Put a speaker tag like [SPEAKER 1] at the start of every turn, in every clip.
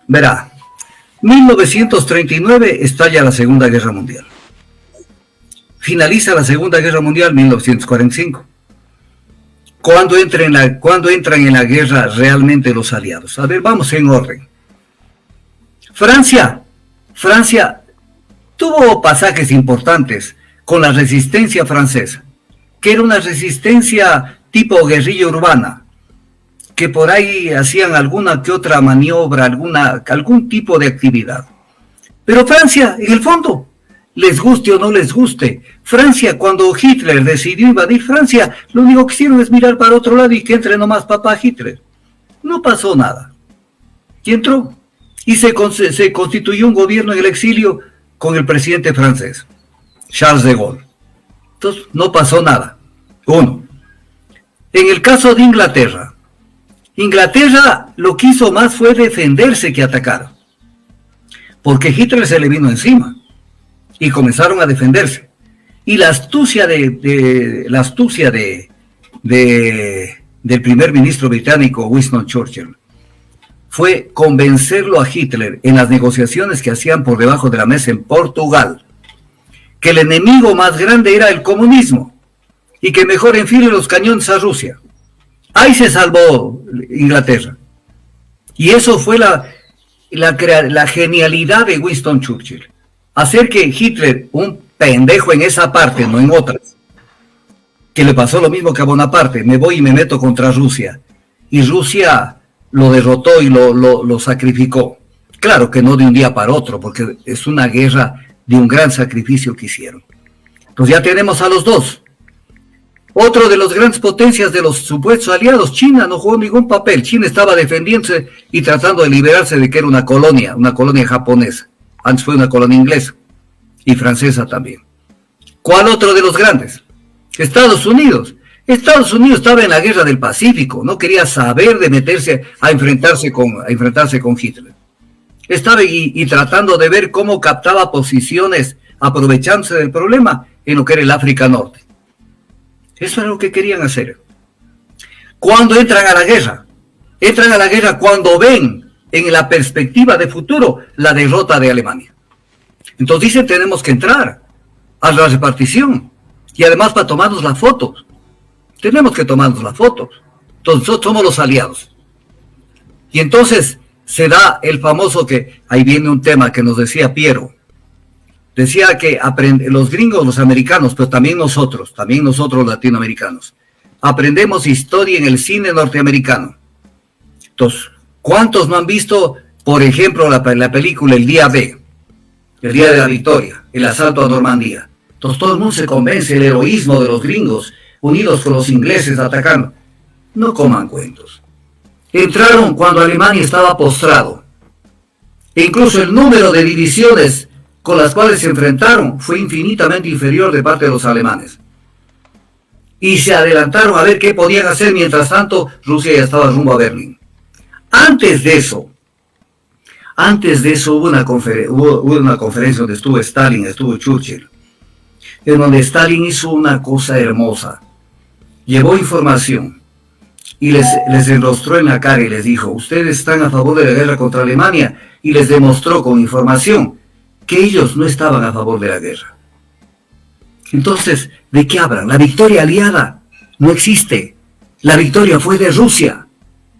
[SPEAKER 1] Verá, 1939 estalla la Segunda Guerra Mundial. Finaliza la Segunda Guerra Mundial en 1945. ¿Cuándo entran en la guerra realmente los aliados? A ver, vamos en orden. Francia tuvo pasajes importantes con la resistencia francesa, que era una resistencia tipo guerrilla urbana, que por ahí hacían alguna que otra maniobra, algún tipo de actividad. Pero Francia, en el fondo, les guste o no les guste, Francia, cuando Hitler decidió invadir Francia, lo único que hicieron es mirar para otro lado y que entre nomás papá Hitler. No pasó nada. Y entró. Y se constituyó un gobierno en el exilio con el presidente francés, Charles de Gaulle. Entonces, no pasó nada. Uno. En el caso de Inglaterra lo que hizo más fue defenderse que atacar. Porque Hitler se le vino encima. Y comenzaron a defenderse. Y la astucia del primer ministro británico Winston Churchill fue convencerlo a Hitler en las negociaciones que hacían por debajo de la mesa en Portugal, que el enemigo más grande era el comunismo y que mejor enfile los cañones a Rusia. Ahí se salvó Inglaterra. Y eso fue la genialidad de Winston Churchill. Hacer que Hitler, un pendejo en esa parte, no en otras, que le pasó lo mismo que a Bonaparte, me voy y me meto contra Rusia. Y Rusia lo derrotó y lo sacrificó. Claro que no de un día para otro, porque es una guerra de un gran sacrificio que hicieron. Entonces ya tenemos a los dos. Otro de las grandes potencias de los supuestos aliados, China, no jugó ningún papel. China estaba defendiéndose y tratando de liberarse de que era una colonia japonesa. Antes fue una colonia inglesa y francesa también. ¿Cuál otro de los grandes? Estados Unidos. Estados Unidos estaba en la guerra del Pacífico, no quería saber de meterse a enfrentarse con Hitler. Estaba y tratando de ver cómo captaba posiciones, aprovechándose del problema en lo que era el África Norte. Eso era lo que querían hacer. ¿Cuándo entran a la guerra? Entran a la guerra cuando ven en la perspectiva de futuro la derrota de Alemania. Entonces dicen, tenemos que entrar a la repartición y además para tomarnos las fotos. Tenemos que tomarnos las fotos. Entonces somos los aliados. Y entonces se da el famoso que, ahí viene un tema que nos decía Piero. Decía que los gringos, los americanos, pero también nosotros latinoamericanos, aprendemos historia en el cine norteamericano. Entonces, ¿cuántos no han visto, por ejemplo, la película El Día B, el Día de la Victoria, el asalto a Normandía? Entonces todo el mundo se convence del heroísmo de los gringos, unidos con los ingleses atacando. No coman cuentos. Entraron cuando Alemania estaba postrado. E incluso el número de divisiones con las cuales se enfrentaron fue infinitamente inferior de parte de los alemanes. Y se adelantaron a ver qué podían hacer, mientras tanto Rusia ya estaba rumbo a Berlín. Antes de eso hubo una conferencia donde estuvo Stalin, estuvo Churchill, en donde Stalin hizo una cosa hermosa. Llevó información y les enrostró en la cara y les dijo, ustedes están a favor de la guerra contra Alemania, y les demostró con información que ellos no estaban a favor de la guerra. Entonces, ¿de qué hablan? La victoria aliada no existe. La victoria fue de Rusia.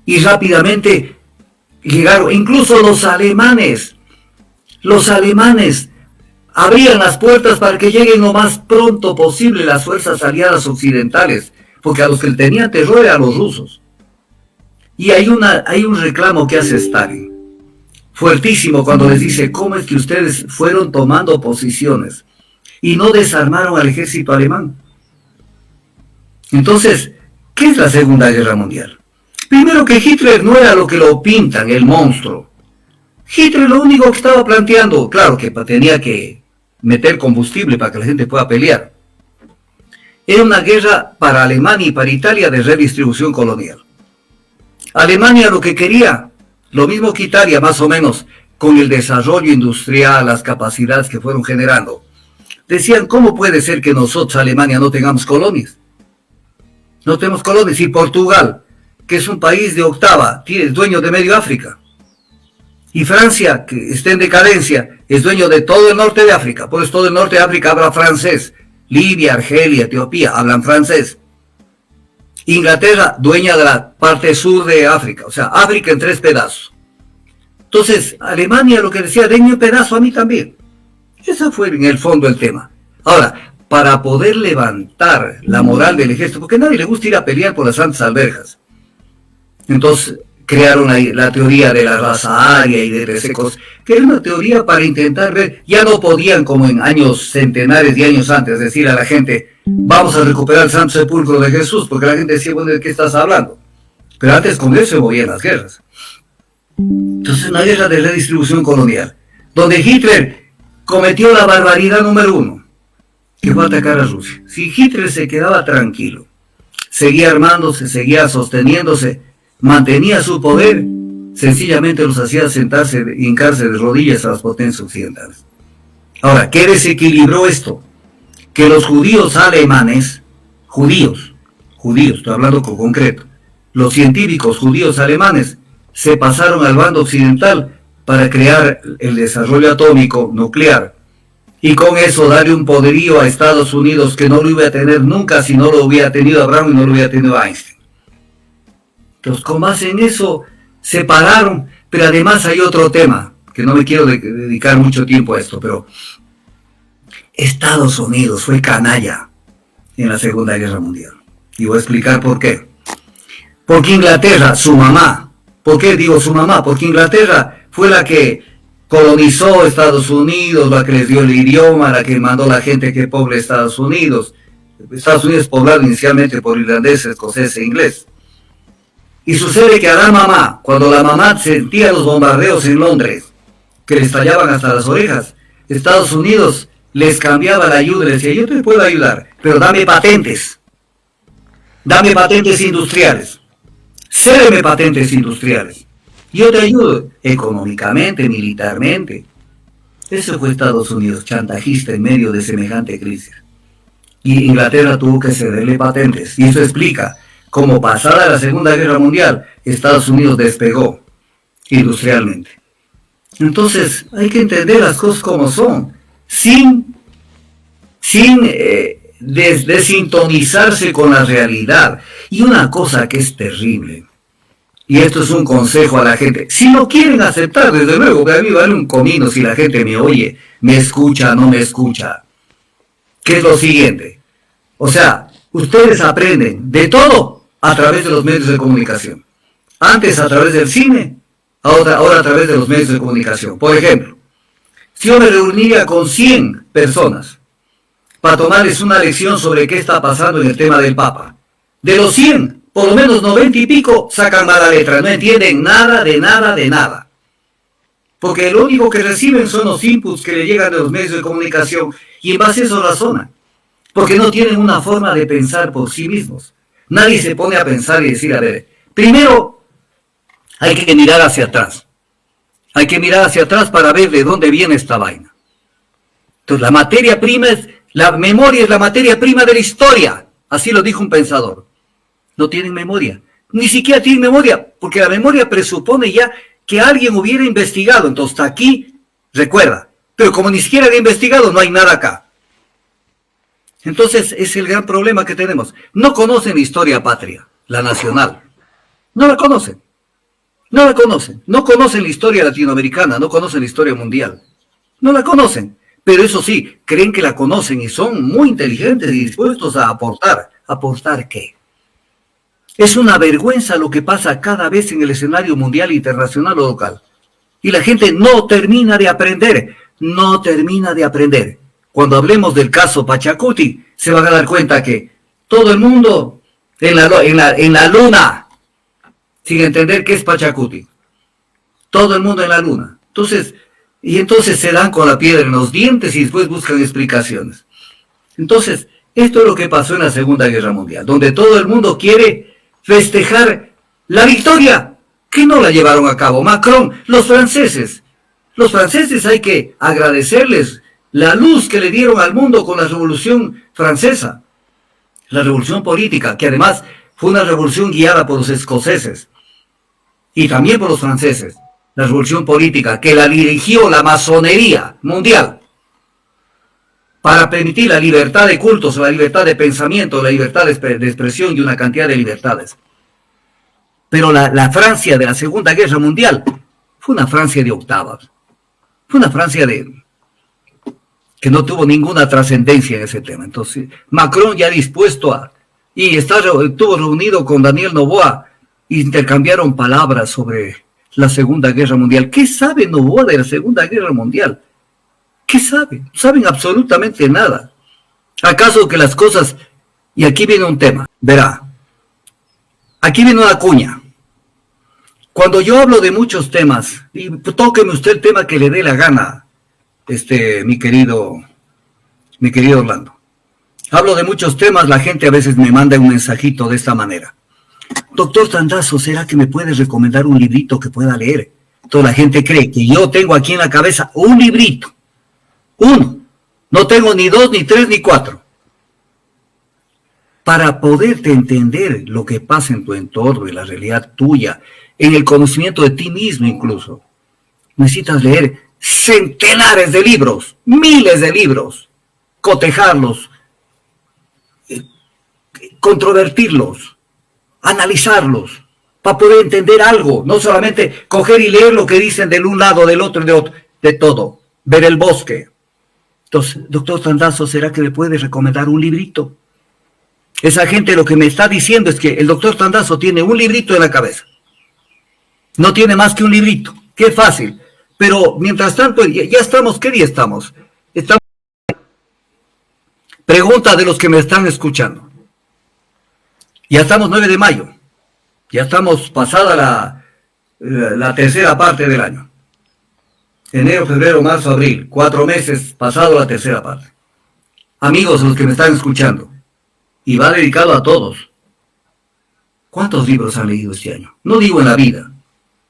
[SPEAKER 1] Y rápidamente llegaron, incluso los alemanes abrían las puertas para que lleguen lo más pronto posible las fuerzas aliadas occidentales, porque a los que tenían terror eran los rusos. Y hay un reclamo que hace Stalin, fuertísimo, cuando les dice, ¿cómo es que ustedes fueron tomando posiciones y no desarmaron al ejército alemán? Entonces, ¿qué es la Segunda Guerra Mundial? Primero, que Hitler no era lo que lo pintan, el monstruo. Hitler lo único que estaba planteando, claro que tenía que meter combustible para que la gente pueda pelear, era una guerra para Alemania y para Italia de redistribución colonial. Alemania lo que quería, lo mismo que Italia más o menos, con el desarrollo industrial, las capacidades que fueron generando. Decían, ¿cómo puede ser que nosotros, Alemania, no tengamos colonias? No tenemos colonias. Y Portugal, que es un país de octava, es dueño de medio África. Y Francia, que está en decadencia, es dueño de todo el norte de África. Pues todo el norte de África habla francés. Libia, Argelia, Etiopía hablan francés. Inglaterra, dueña de la parte sur de África. O sea, África en 3 pedazos. Entonces, Alemania lo que decía, denme un pedazo a mí también. Ese fue en el fondo el tema. Ahora, para poder levantar la moral del ejército, porque a nadie le gusta ir a pelear por las santas alberjas. Entonces, crearon la teoría de la raza aria y de resecos, que era una teoría para intentar ver, ya no podían como en años centenares y años antes decir a la gente, vamos a recuperar el santo sepulcro de Jesús, porque la gente decía, bueno, ¿de qué estás hablando? Pero antes con eso se movían las guerras. Entonces una guerra de redistribución colonial, donde Hitler cometió la barbaridad número 1, que fue atacar a Rusia. Si Hitler se quedaba tranquilo, seguía armándose, seguía sosteniéndose, mantenía su poder, sencillamente los hacía sentarse, hincarse de rodillas a las potencias occidentales. Ahora, ¿qué desequilibró esto? Que los judíos alemanes, judíos, estoy hablando con concreto, los científicos judíos alemanes se pasaron al bando occidental para crear el desarrollo atómico nuclear y con eso darle un poderío a Estados Unidos que no lo iba a tener nunca si no lo hubiera tenido Abraham y no lo hubiera tenido Einstein. Entonces, con base en eso, se pararon, pero además hay otro tema, que no me quiero dedicar mucho tiempo a esto, pero Estados Unidos fue canalla en la Segunda Guerra Mundial. Y voy a explicar por qué. Porque Inglaterra, su mamá, ¿por qué digo su mamá? Porque Inglaterra fue la que colonizó Estados Unidos, la que les dio el idioma, la que mandó a la gente que poble Estados Unidos. Estados Unidos es poblado inicialmente por irlandeses, escoceses e inglés. Y sucede que a la mamá, cuando la mamá sentía los bombardeos en Londres, que le estallaban hasta las orejas, Estados Unidos les cambiaba la ayuda, les decía, yo te puedo ayudar, pero dame patentes industriales, cédeme patentes industriales, yo te ayudo económicamente, militarmente. Eso fue Estados Unidos, chantajista en medio de semejante crisis. Y Inglaterra tuvo que cederle patentes, y eso explica cómo pasada la Segunda Guerra Mundial, Estados Unidos despegó industrialmente. Entonces, hay que entender las cosas como son, sin desintonizarse con la realidad. Y una cosa que es terrible, y esto es un consejo a la gente, si no quieren aceptar, desde luego, que a mí vale un comino si la gente me oye, me escucha, no me escucha, que es lo siguiente, o sea, ustedes aprenden de todo a través de los medios de comunicación. Antes a través del cine, ahora a través de los medios de comunicación. Por ejemplo, si yo me reuniría con 100 personas para tomarles una lección sobre qué está pasando en el tema del Papa, de los 100, por lo menos 90 y pico sacan mala letra, no entienden nada de nada. Porque lo único que reciben son los inputs que le llegan de los medios de comunicación y en base a eso razonan. Porque no tienen una forma de pensar por sí mismos. Nadie se pone a pensar y decir, a ver, primero hay que mirar hacia atrás. Hay que mirar hacia atrás para ver de dónde viene esta vaina. Entonces la memoria es la materia prima de la historia. Así lo dijo un pensador. No tienen memoria. Ni siquiera tienen memoria, porque la memoria presupone ya que alguien hubiera investigado. Entonces hasta aquí, recuerda. Pero como ni siquiera han investigado, no hay nada acá. Entonces es el gran problema que tenemos. No conocen la historia patria, la nacional. No la conocen. No conocen la historia latinoamericana, no conocen la historia mundial. No la conocen. Pero eso sí, creen que la conocen y son muy inteligentes y dispuestos a aportar. ¿Aportar qué? Es una vergüenza lo que pasa cada vez en el escenario mundial, internacional o local. Y la gente no termina de aprender. Cuando hablemos del caso Pachacuti, se van a dar cuenta que todo el mundo en la luna, sin entender qué es Pachacuti. Todo el mundo en la luna. Entonces se dan con la piedra en los dientes y después buscan explicaciones. Entonces, esto es lo que pasó en la Segunda Guerra Mundial, donde todo el mundo quiere festejar la victoria, que no la llevaron a cabo. Macron, los franceses hay que agradecerles la luz que le dieron al mundo con la Revolución Francesa, la revolución política, que además fue una revolución guiada por los escoceses y también por los franceses. la revolución política, que la dirigió la masonería mundial, para permitir la libertad de cultos, la libertad de pensamiento, la libertad de expresión y una cantidad de libertades. Pero la Francia de la Segunda Guerra Mundial fue una Francia de octavas. Fue una Francia que no tuvo ninguna trascendencia en ese tema. Entonces, Macron ya dispuesto y estuvo reunido con Daniel Noboa, intercambiaron palabras sobre la Segunda Guerra Mundial. ¿Qué sabe Noboa de la Segunda Guerra Mundial? ¿Qué sabe? No saben absolutamente nada. ¿Acaso que las cosas... Y aquí viene un tema, verá. Aquí viene una cuña. Cuando yo hablo de muchos temas, y tóqueme usted el tema que le dé la gana, mi querido Orlando. Hablo de muchos temas, la gente a veces me manda un mensajito de esta manera. Doctor Tandazo, ¿será que me puedes recomendar un librito que pueda leer? Toda la gente cree que yo tengo aquí en la cabeza un librito. Uno. No tengo ni 2, ni 3, ni 4. Para poderte entender lo que pasa en tu entorno, en la realidad tuya, en el conocimiento de ti mismo incluso, necesitas leer centenares de libros, miles de libros, cotejarlos, controvertirlos, analizarlos, para poder entender algo, no solamente coger y leer lo que dicen del un lado, del otro, de todo, ver el bosque. Entonces, doctor Tandazo, ¿será que me puede recomendar un librito? Esa gente lo que me está diciendo es que el doctor Tandazo tiene un librito en la cabeza. No tiene más que un librito. Qué fácil. Pero mientras tanto, ya estamos, ¿qué día estamos? Pregunta de los que me están escuchando. Ya estamos 9 de mayo. Ya estamos pasada la tercera parte del año. Enero, febrero, marzo, abril. 4 meses pasado la tercera parte. Amigos, los que me están escuchando. Y va dedicado a todos. ¿Cuántos libros han leído este año? No digo en la vida.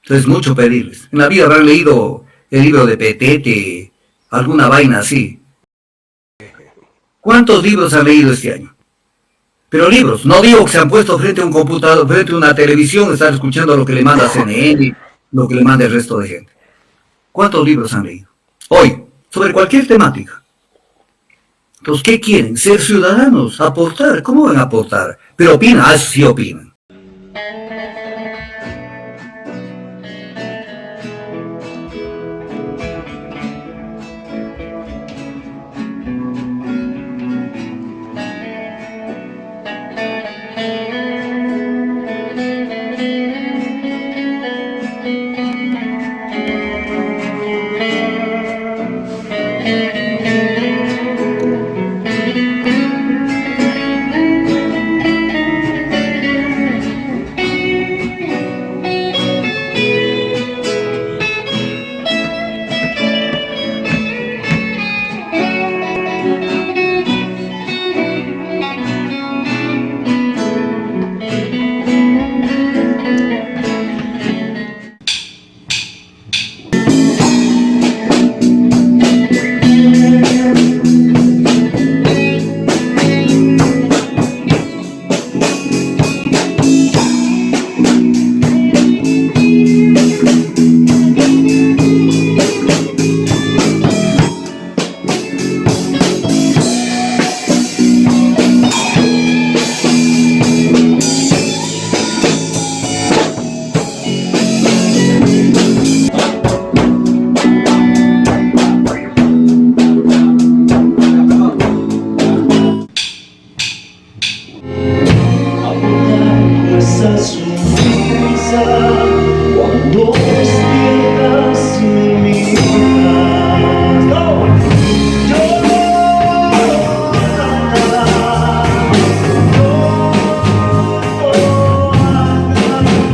[SPEAKER 1] Entonces, mucho pedirles. En la vida habrán leído el libro de Petete, alguna vaina así. ¿Cuántos libros han leído este año? Pero libros. No digo que se han puesto frente a un computador, frente a una televisión, están escuchando lo que le manda CNN, lo que le manda el resto de gente. ¿Cuántos libros han leído? Hoy, sobre cualquier temática. Entonces, ¿qué quieren? Ser ciudadanos, aportar. ¿Cómo van a aportar? Pero opinan, sí opinan.